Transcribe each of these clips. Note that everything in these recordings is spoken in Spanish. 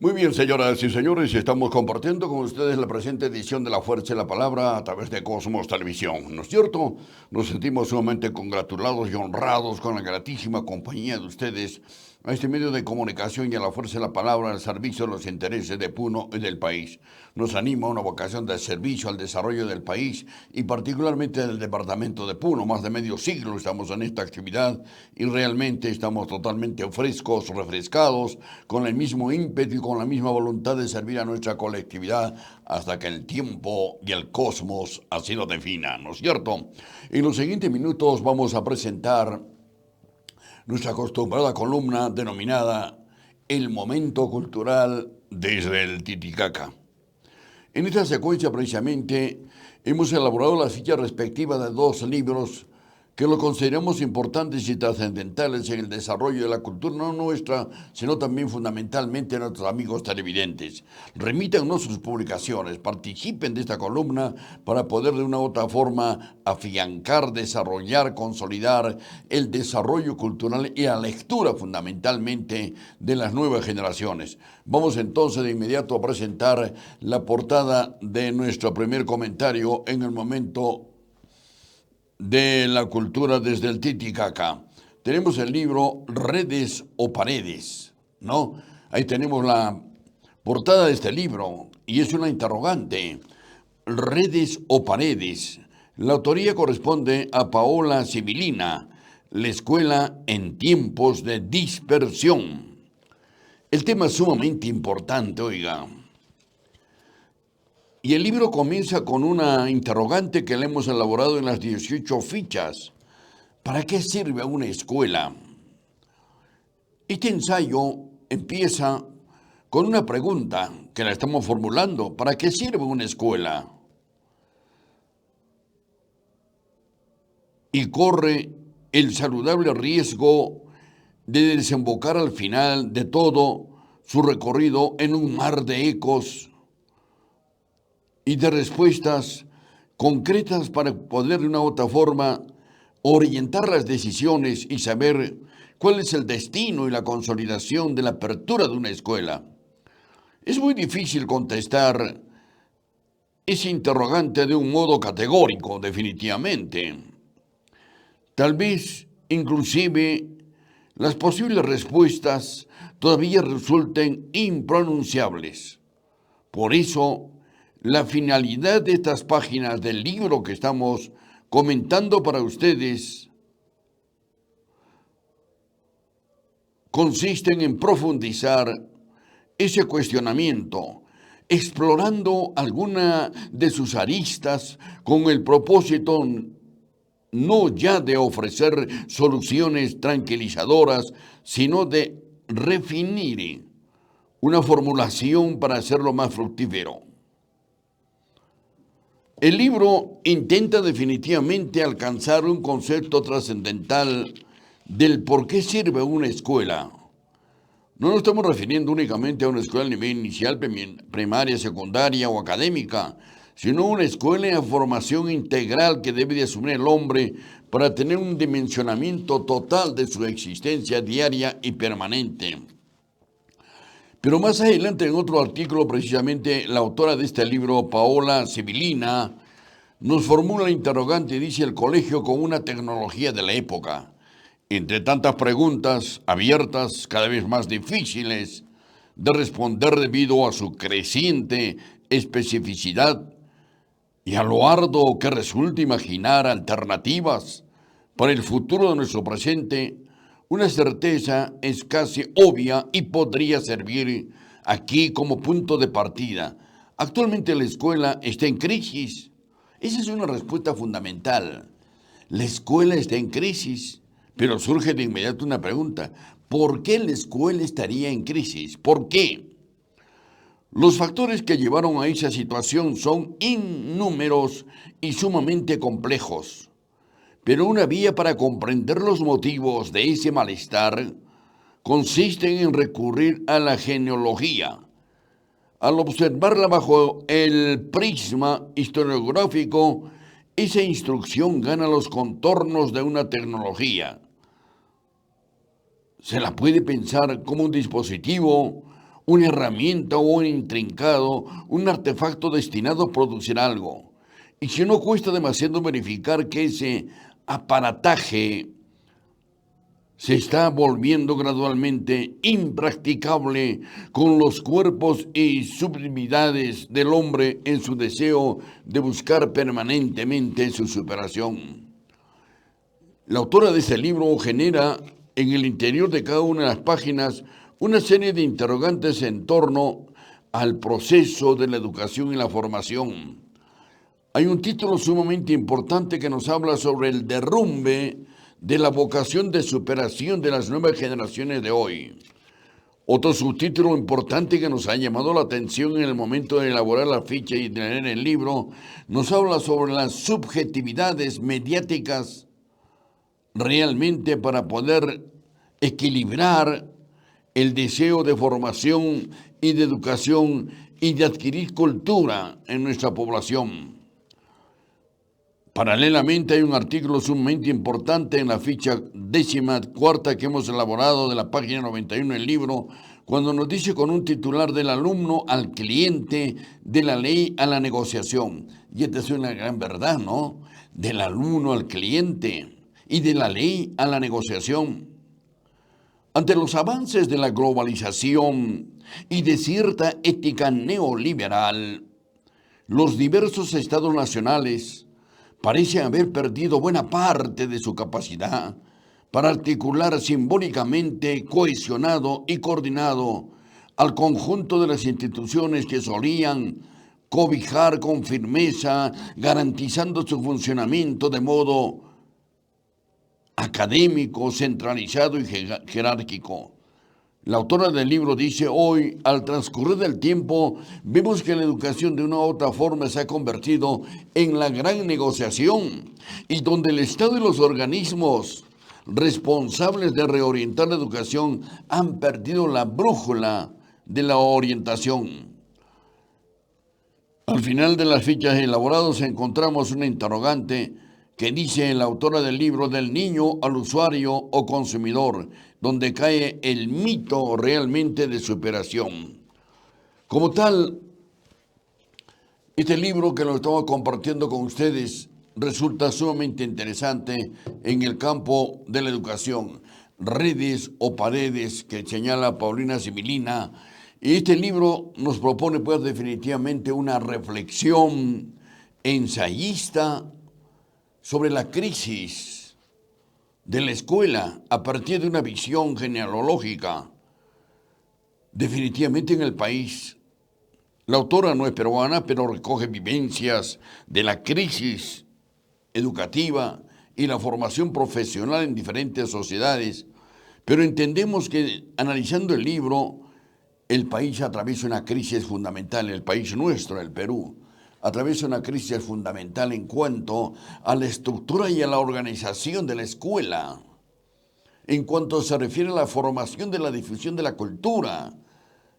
Muy bien, señoras y señores, estamos compartiendo con ustedes la presente edición de La Fuerza de la Palabra a través de Cosmos Televisión. ¿No es cierto? Nos sentimos sumamente congratulados y honrados con la gratísima compañía de ustedes a este medio de comunicación y a La Fuerza de la Palabra al servicio de los intereses de Puno y del país. Nos anima una vocación de servicio al desarrollo del país y particularmente del departamento de Puno. Más de medio siglo estamos en esta actividad y realmente estamos totalmente frescos, refrescados, con el mismo ímpetu y con la misma voluntad de servir a nuestra colectividad hasta que el tiempo y el cosmos así lo definan, ¿no es cierto? En los siguientes minutos vamos a presentar nuestra acostumbrada columna denominada El Momento Cultural desde el Titicaca. En esta secuencia precisamente hemos elaborado la ficha respectiva de dos libros que lo consideramos importantes y trascendentales en el desarrollo de la cultura, no nuestra, sino también fundamentalmente de nuestros amigos televidentes. Remítanos sus publicaciones, participen de esta columna para poder de una u otra forma afiancar, desarrollar, consolidar el desarrollo cultural y la lectura fundamentalmente de las nuevas generaciones. Vamos entonces de inmediato a presentar la portada de nuestro primer comentario en el momento de la cultura desde el Titicaca. Tenemos el libro Redes o Paredes, ¿no? Ahí tenemos la portada de este libro y es una interrogante. Redes o Paredes. La autoría corresponde a Paola Sibilina, La escuela en tiempos de dispersión. El tema es sumamente importante, oiga. Y el libro comienza con una interrogante que le hemos elaborado en las 18 fichas. ¿Para qué sirve una escuela? Este ensayo empieza con una pregunta que la estamos formulando. ¿Para qué sirve una escuela? Y corre el saludable riesgo de desembocar al final de todo su recorrido en un mar de ecos y de respuestas concretas para poder de una u otra forma orientar las decisiones y saber cuál es el destino y la consolidación de la apertura de una escuela. Es muy difícil contestar ese interrogante de un modo categórico, definitivamente. Tal vez, inclusive, las posibles respuestas todavía resulten impronunciables. Por eso, la finalidad de estas páginas del libro que estamos comentando para ustedes consisten en profundizar ese cuestionamiento, explorando alguna de sus aristas con el propósito no ya de ofrecer soluciones tranquilizadoras, sino de refinir una formulación para hacerlo más fructífero. El libro intenta definitivamente alcanzar un concepto trascendental del por qué sirve una escuela. No nos estamos refiriendo únicamente a una escuela a nivel inicial, primaria, secundaria o académica, sino una escuela de formación integral que debe de asumir el hombre para tener un dimensionamiento total de su existencia diaria y permanente. Pero más adelante, en otro artículo, precisamente, la autora de este libro, Paola Sibilina, nos formula el interrogante y dice: el colegio con una tecnología de la época. Entre tantas preguntas abiertas, cada vez más difíciles de responder debido a su creciente especificidad y a lo arduo que resulta imaginar alternativas para el futuro de nuestro presente, una certeza es casi obvia y podría servir aquí como punto de partida. Actualmente la escuela está en crisis. Esa es una respuesta fundamental. La escuela está en crisis, pero surge de inmediato una pregunta. ¿Por qué la escuela estaría en crisis? ¿Por qué? Los factores que llevaron a esa situación son innúmeros y sumamente complejos. Pero una vía para comprender los motivos de ese malestar consiste en recurrir a la genealogía. Al observarla bajo el prisma historiográfico, esa instrucción gana los contornos de una tecnología. Se la puede pensar como un dispositivo, una herramienta o un intrincado, un artefacto destinado a producir algo. Y si no cuesta demasiado verificar que ese aparataje se está volviendo gradualmente impracticable con los cuerpos y sublimidades del hombre en su deseo de buscar permanentemente su superación. La autora de este libro genera en el interior de cada una de las páginas una serie de interrogantes en torno al proceso de la educación y la formación. Hay un título sumamente importante que nos habla sobre el derrumbe de la vocación de superación de las nuevas generaciones de hoy. Otro subtítulo importante que nos ha llamado la atención en el momento de elaborar la ficha y de leer el libro nos habla sobre las subjetividades mediáticas realmente para poder equilibrar el deseo de formación y de educación y de adquirir cultura en nuestra población. Paralelamente hay un artículo sumamente importante en la ficha 14ª que hemos elaborado de la página 91 del libro, cuando nos dice con un titular del alumno al cliente, de la ley a la negociación. Y esta es una gran verdad, ¿no? Del alumno al cliente y de la ley a la negociación. Ante los avances de la globalización y de cierta ética neoliberal, los diversos estados nacionales parecen haber perdido buena parte de su capacidad para articular simbólicamente, cohesionado y coordinado al conjunto de las instituciones que solían cobijar con firmeza, garantizando su funcionamiento de modo académico, centralizado y jerárquico. La autora del libro dice: hoy, al transcurrir del tiempo, vemos que la educación de una u otra forma se ha convertido en la gran negociación y donde el Estado y los organismos responsables de reorientar la educación han perdido la brújula de la orientación. Al final de las fichas elaboradas encontramos una interrogante que dice la autora del libro: del niño al usuario o consumidor, donde cae el mito realmente de superación. Como tal, este libro que lo estamos compartiendo con ustedes resulta sumamente interesante en el campo de la educación. Redes o paredes, que señala Paulina Sibilina. Y este libro nos propone pues definitivamente una reflexión ensayista sobre la crisis de la escuela a partir de una visión genealógica. Definitivamente en el país, la autora no es peruana, pero recoge vivencias de la crisis educativa y la formación profesional en diferentes sociedades, pero entendemos que analizando el libro, el país atraviesa una crisis fundamental, el país nuestro, el Perú, atraviesa una crisis fundamental en cuanto a la estructura y a la organización de la escuela, en cuanto se refiere a la formación de la difusión de la cultura,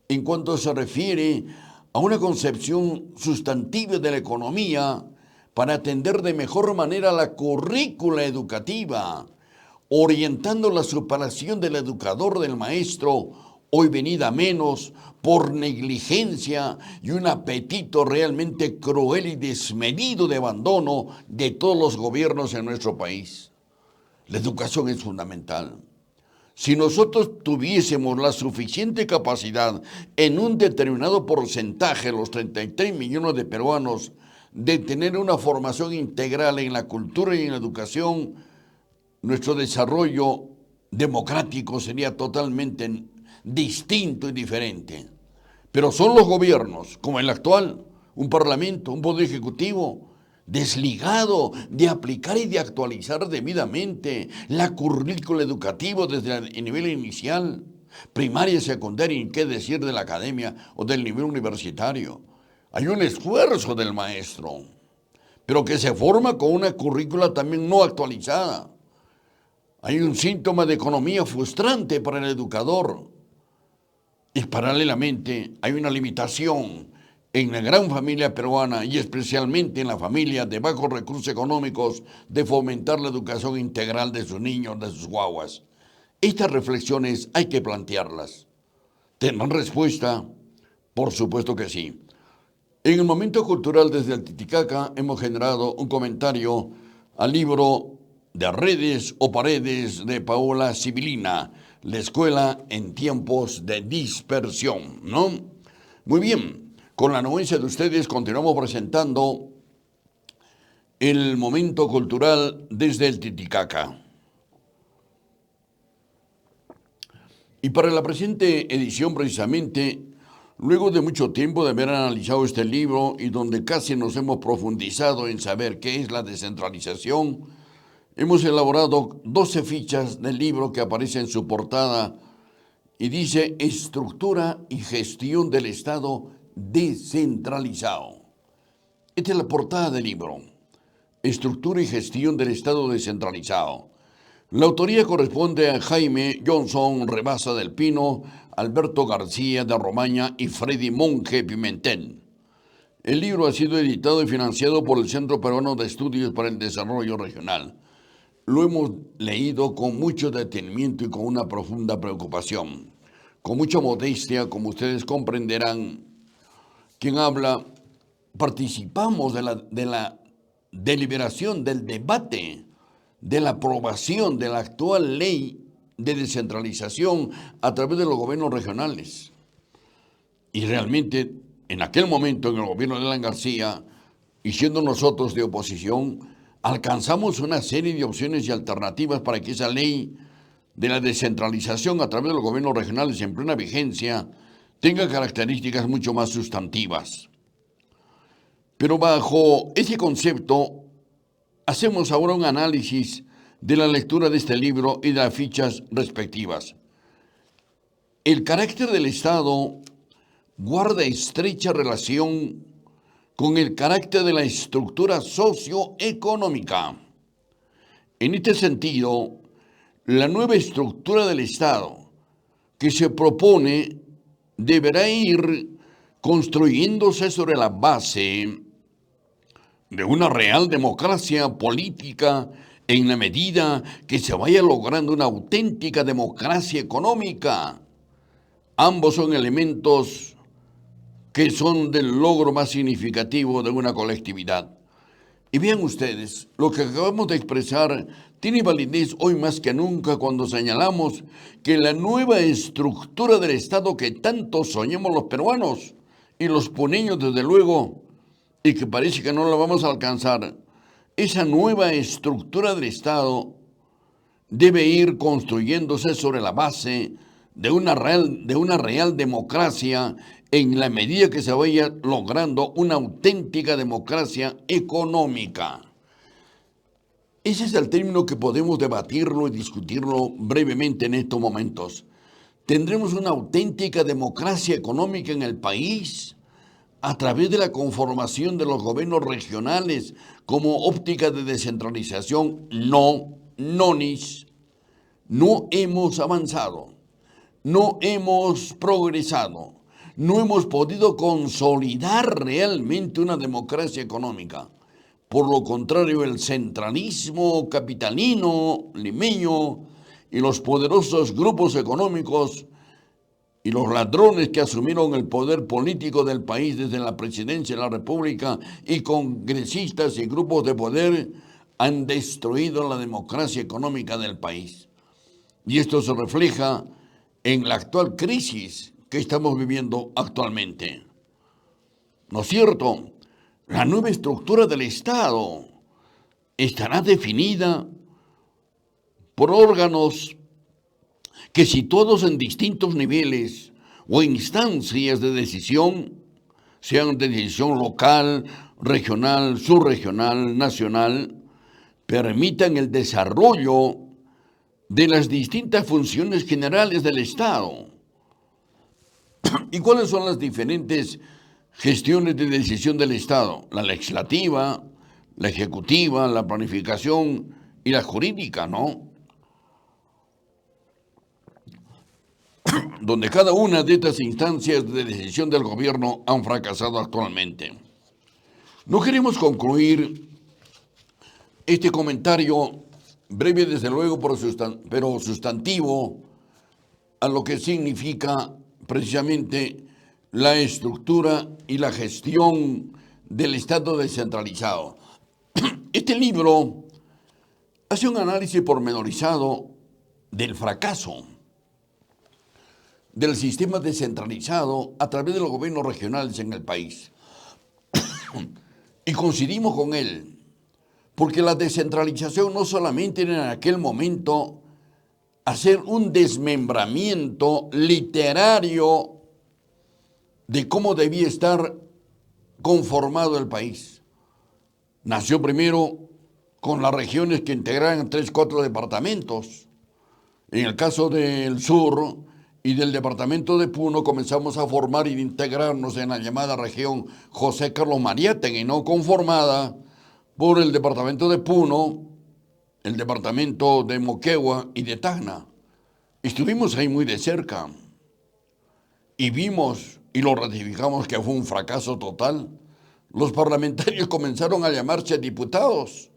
en cuanto se refiere a una concepción sustantiva de la economía para atender de mejor manera la currícula educativa, orientando la superación del educador, del maestro, hoy venida a menos por negligencia y un apetito realmente cruel y desmedido de abandono de todos los gobiernos en nuestro país. La educación es fundamental. Si nosotros tuviésemos la suficiente capacidad en un determinado porcentaje, los 33 millones de peruanos, de tener una formación integral en la cultura y en la educación, nuestro desarrollo democrático sería totalmente distinto y diferente. Pero son los gobiernos, como el actual, un parlamento, un poder ejecutivo, desligado de aplicar y de actualizar debidamente la currícula educativa desde el nivel inicial, primaria, secundaria, y qué decir de la academia o del nivel universitario. Hay un esfuerzo del maestro, pero que se forma con una currícula también no actualizada. Hay un síntoma de economía frustrante para el educador. Y paralelamente hay una limitación en la gran familia peruana y especialmente en la familia de bajos recursos económicos de fomentar la educación integral de sus niños, de sus guaguas. Estas reflexiones hay que plantearlas. ¿Tendrán respuesta? Por supuesto que sí. En el momento cultural desde el Titicaca hemos generado un comentario al libro de Redes o Paredes de Paola Sibilina, La escuela en tiempos de dispersión, ¿no? Muy bien, con la anuencia de ustedes continuamos presentando el momento cultural desde el Titicaca. Y para la presente edición precisamente, luego de mucho tiempo de haber analizado este libro y donde casi nos hemos profundizado en saber qué es la descentralización, hemos elaborado 12 fichas del libro que aparece en su portada y dice Estructura y gestión del Estado descentralizado. Esta es la portada del libro, Estructura y gestión del Estado descentralizado. La autoría corresponde a Jaime Johnson Rebasa del Pino, Alberto García de Romaña y Freddy Monge Pimentel. El libro ha sido editado y financiado por el Centro Peruano de Estudios para el Desarrollo Regional. Lo hemos leído con mucho detenimiento y con una profunda preocupación. Con mucha modestia, como ustedes comprenderán, quien habla, participamos de la deliberación, del debate, de la aprobación de la actual ley de descentralización a través de los gobiernos regionales. Y realmente, en aquel momento, en el gobierno de Alan García, y siendo nosotros de oposición, alcanzamos una serie de opciones y alternativas para que esa ley de la descentralización a través de los gobiernos regionales en plena vigencia tenga características mucho más sustantivas. Pero bajo ese concepto, hacemos ahora un análisis de la lectura de este libro y de las fichas respectivas. El carácter del Estado guarda estrecha relación con el carácter de la estructura socioeconómica. En este sentido, la nueva estructura del Estado que se propone deberá ir construyéndose sobre la base de una real democracia política en la medida que se vaya logrando una auténtica democracia económica. Ambos son elementos que son del logro más significativo de una colectividad. Y vean ustedes, lo que acabamos de expresar tiene validez hoy más que nunca cuando señalamos que la nueva estructura del Estado que tanto soñamos los peruanos y los puneños desde luego, y que parece que no la vamos a alcanzar, esa nueva estructura del Estado debe ir construyéndose sobre la base de una real democracia en la medida que se vaya logrando una auténtica democracia económica. Ese es el término que podemos debatirlo y discutirlo brevemente en estos momentos. ¿Tendremos una auténtica democracia económica en el país a través de la conformación de los gobiernos regionales como óptica de descentralización? No, nonis. No hemos avanzado, no hemos progresado, no hemos podido consolidar realmente una democracia económica. Por lo contrario, el centralismo capitalino, limeño y los poderosos grupos económicos y los ladrones que asumieron el poder político del país desde la presidencia de la República y congresistas y grupos de poder han destruido la democracia económica del país. Y esto se refleja en la actual crisis que estamos viviendo actualmente. ¿No es cierto? La nueva estructura del Estado estará definida por órganos que situados en distintos niveles o instancias de decisión, sean de decisión local, regional, subregional, nacional, permitan el desarrollo de las distintas funciones generales del Estado. ¿Y cuáles son las diferentes gestiones de decisión del Estado? La legislativa, la ejecutiva, la planificación y la jurídica, ¿no? Donde cada una de estas instancias de decisión del gobierno han fracasado actualmente. No queremos concluir este comentario breve, desde luego, pero sustantivo, a lo que significa precisamente la estructura y la gestión del Estado descentralizado. Este libro hace un análisis pormenorizado del fracaso del sistema descentralizado a través de los gobiernos regionales en el país. Y coincidimos con él, porque la descentralización no solamente era en aquel momento hacer un desmembramiento literario de cómo debía estar conformado el país. Nació primero con las regiones que integraban 3, 4 departamentos. En el caso del sur y del departamento de Puno comenzamos a formar y integrarnos en la llamada región José Carlos Mariátegui, no conformada por el departamento de Puno, el departamento de Moquegua y de Tacna. Estuvimos ahí muy de cerca y vimos y lo ratificamos que fue un fracaso total. Los parlamentarios comenzaron a llamarse diputados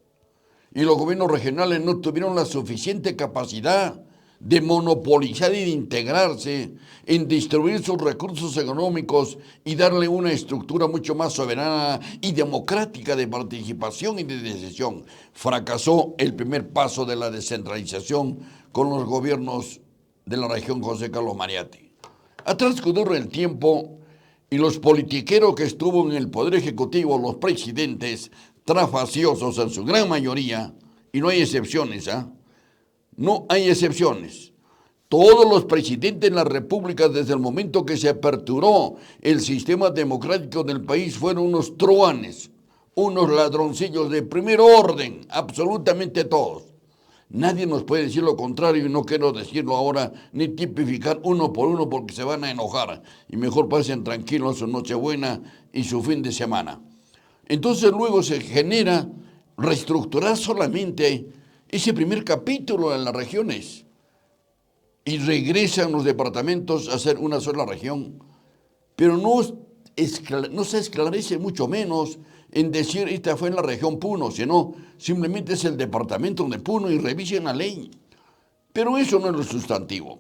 y los gobiernos regionales no tuvieron la suficiente capacidad de monopolizar y de integrarse en distribuir sus recursos económicos y darle una estructura mucho más soberana y democrática de participación y de decisión. Fracasó el primer paso de la descentralización con los gobiernos de la región José Carlos Mariátegui. Ha transcurrido el tiempo y los politiqueros que estuvo en el Poder Ejecutivo, los presidentes trafaciosos en su gran mayoría, y no hay excepciones, no hay excepciones. Todos los presidentes de la República, desde el momento que se aperturó el sistema democrático del país, fueron unos truanes, unos ladroncillos de primer orden, absolutamente todos. Nadie nos puede decir lo contrario y no quiero decirlo ahora ni tipificar uno por uno porque se van a enojar y mejor pasen tranquilos su Nochebuena y su fin de semana. Entonces luego se genera reestructurar solamente ese primer capítulo de las regiones y regresan los departamentos a ser una sola región, pero no se esclarece mucho menos en decir esta fue en la región Puno, sino simplemente es el departamento de Puno y revisen la ley. Pero eso no es lo sustantivo.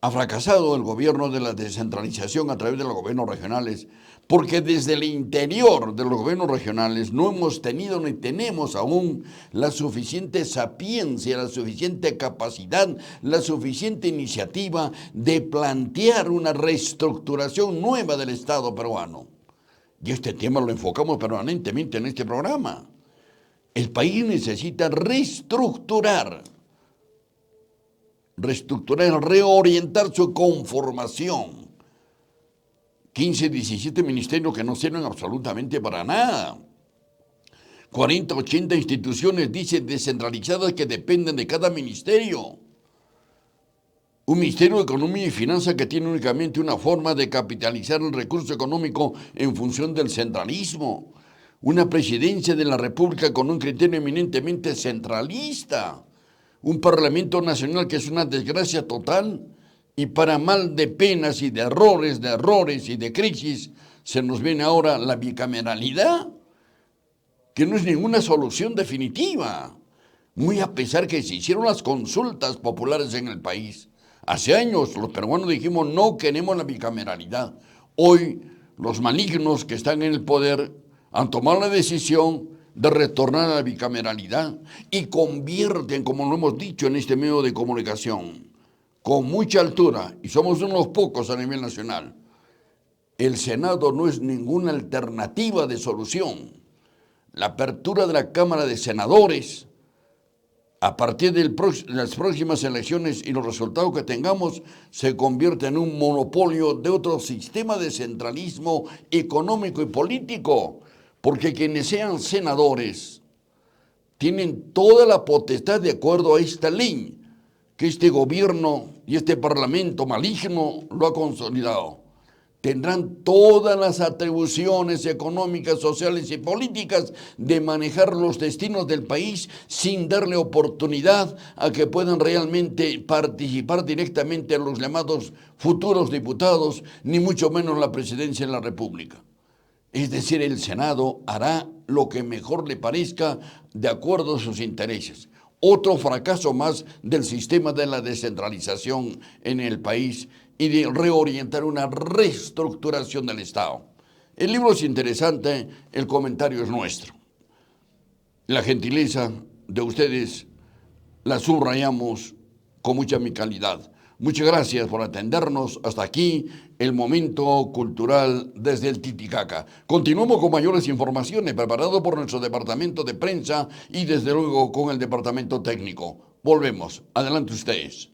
Ha fracasado el gobierno de la descentralización a través de los gobiernos regionales, porque desde el interior de los gobiernos regionales no hemos tenido ni tenemos aún la suficiente sapiencia, la suficiente capacidad, la suficiente iniciativa de plantear una reestructuración nueva del Estado peruano. Y este tema lo enfocamos permanentemente en este programa. El país necesita reestructurar, reorientar su conformación. 15, 17 ministerios que no sirven absolutamente para nada. 40, 80 instituciones, dice, descentralizadas que dependen de cada ministerio. Un Ministerio de Economía y Finanzas que tiene únicamente una forma de capitalizar el recurso económico en función del centralismo. Una presidencia de la República con un criterio eminentemente centralista. Un Parlamento Nacional que es una desgracia total. Y para mal de penas y de errores y de crisis, se nos viene ahora la bicameralidad, que no es ninguna solución definitiva. Muy a pesar que se hicieron las consultas populares en el país. Hace años los peruanos dijimos no queremos la bicameralidad. Hoy los malignos que están en el poder han tomado la decisión de retornar a la bicameralidad y convierten, como lo hemos dicho en este medio de comunicación, con mucha altura, y somos unos pocos a nivel nacional, el Senado no es ninguna alternativa de solución. La apertura de la Cámara de Senadores a partir de las próximas elecciones y los resultados que tengamos, se convierte en un monopolio de otro sistema de centralismo económico y político, porque quienes sean senadores tienen toda la potestad de acuerdo a esta ley que este gobierno y este parlamento maligno lo ha consolidado. Tendrán todas las atribuciones económicas, sociales y políticas de manejar los destinos del país sin darle oportunidad a que puedan realmente participar directamente en los llamados futuros diputados, ni mucho menos la presidencia de la República. Es decir, el Senado hará lo que mejor le parezca de acuerdo a sus intereses. Otro fracaso más del sistema de la descentralización en el país y de reorientar una reestructuración del Estado. El libro es interesante, el comentario es nuestro. La gentileza de ustedes la subrayamos con mucha amicalidad. Muchas gracias por atendernos. Hasta aquí el momento cultural desde el Titicaca. Continuamos con mayores informaciones preparado por nuestro departamento de prensa y desde luego con el departamento técnico. Volvemos. Adelante ustedes.